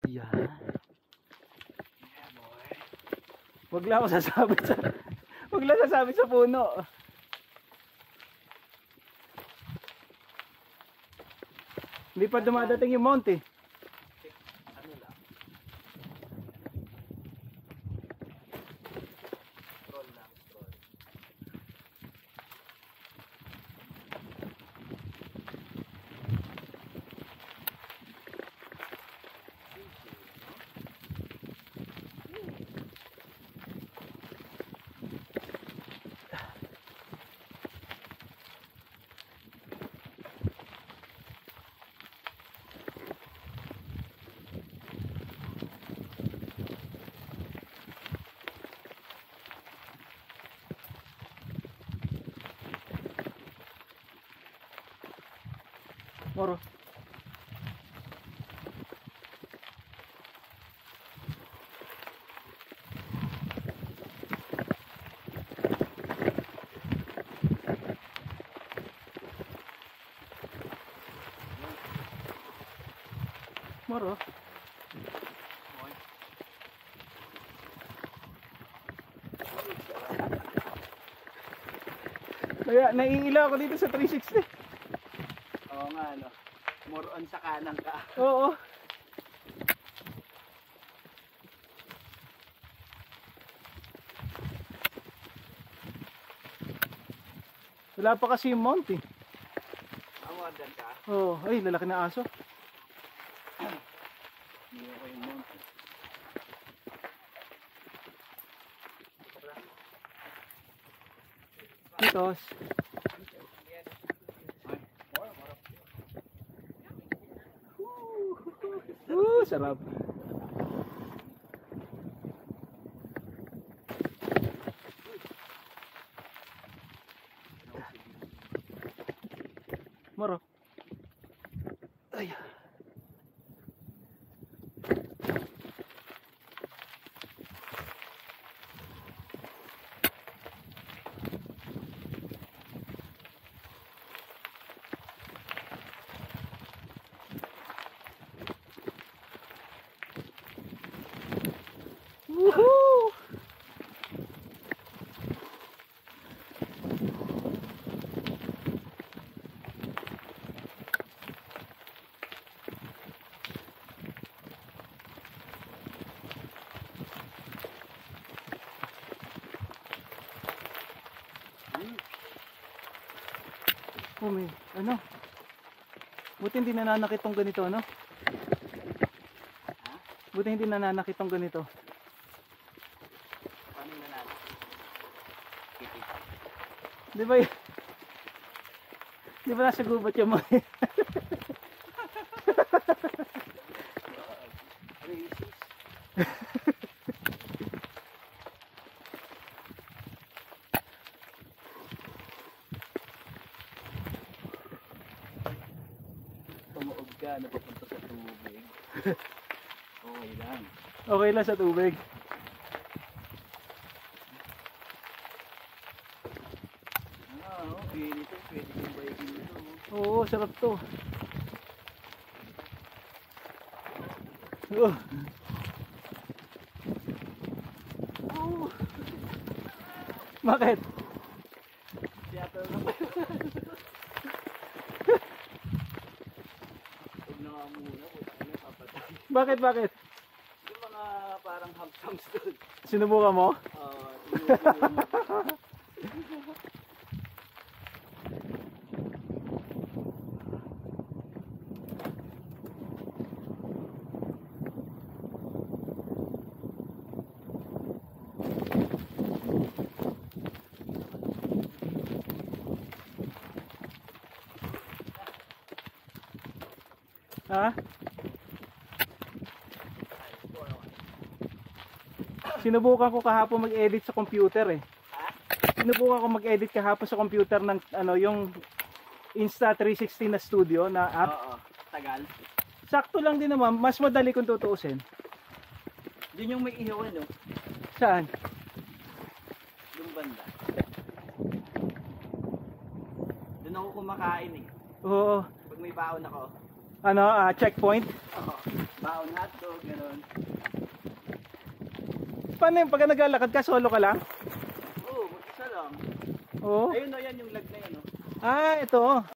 Yan. Wag lang ako sasabit sa wag lang sasabit sa puno. Hindi pa dumadating yung mount eh. Ano lang? Scroll lang, scroll. Moro. Moro. Kaya naiila ako dito sa 360. Oo nga, ano. More on sa kanan ka. Oo. Wala pa kasi yung mount eh. More ka. Oo. Ay, lalaki na aso. Hindi ako yung monte. Titos. Sarap. Moro. Ay. Woohoo! Oh, may, ano? Buti hindi nananakit tong ganito, ano? Ha? Buti hindi nananakit tong ganito. Paano yung nanalo? Kitik. Di ba di ba nasa gubat yung mga Racist. Tumuog ka na papunta sa tubig. Okay lang. okay lang sa tubig. Okay nito. Pwede kong baigin nito. Oo, sarap to. Oh. Oh. Bakit? Seattle na ba? Huwag na nga muna. Huwag na kapatay. Bakit? Yung mga parang hamstams doon. Sinubukan mo? Ha? Sinubukan ko kahapon mag-edit sa computer eh. Ha? Sinubukan ko mag-edit kahapon sa computer ng ano, yung Insta360 na studio na app. Oo. Tagal. Sakto lang din naman, mas madali kung tutuusin. Yun yung may ihawan, no? Saan? Yung banda. Doon ako kumakain eh. Oo. Pag may baon ako. Ano, checkpoint? Oo. baon hotdog, gano'n. Paano yung pag naglalakad ka, solo ka lang? Oo, mag-isa lang. Oo. Ayun o, yan yung lag na yun o. Ah, ito.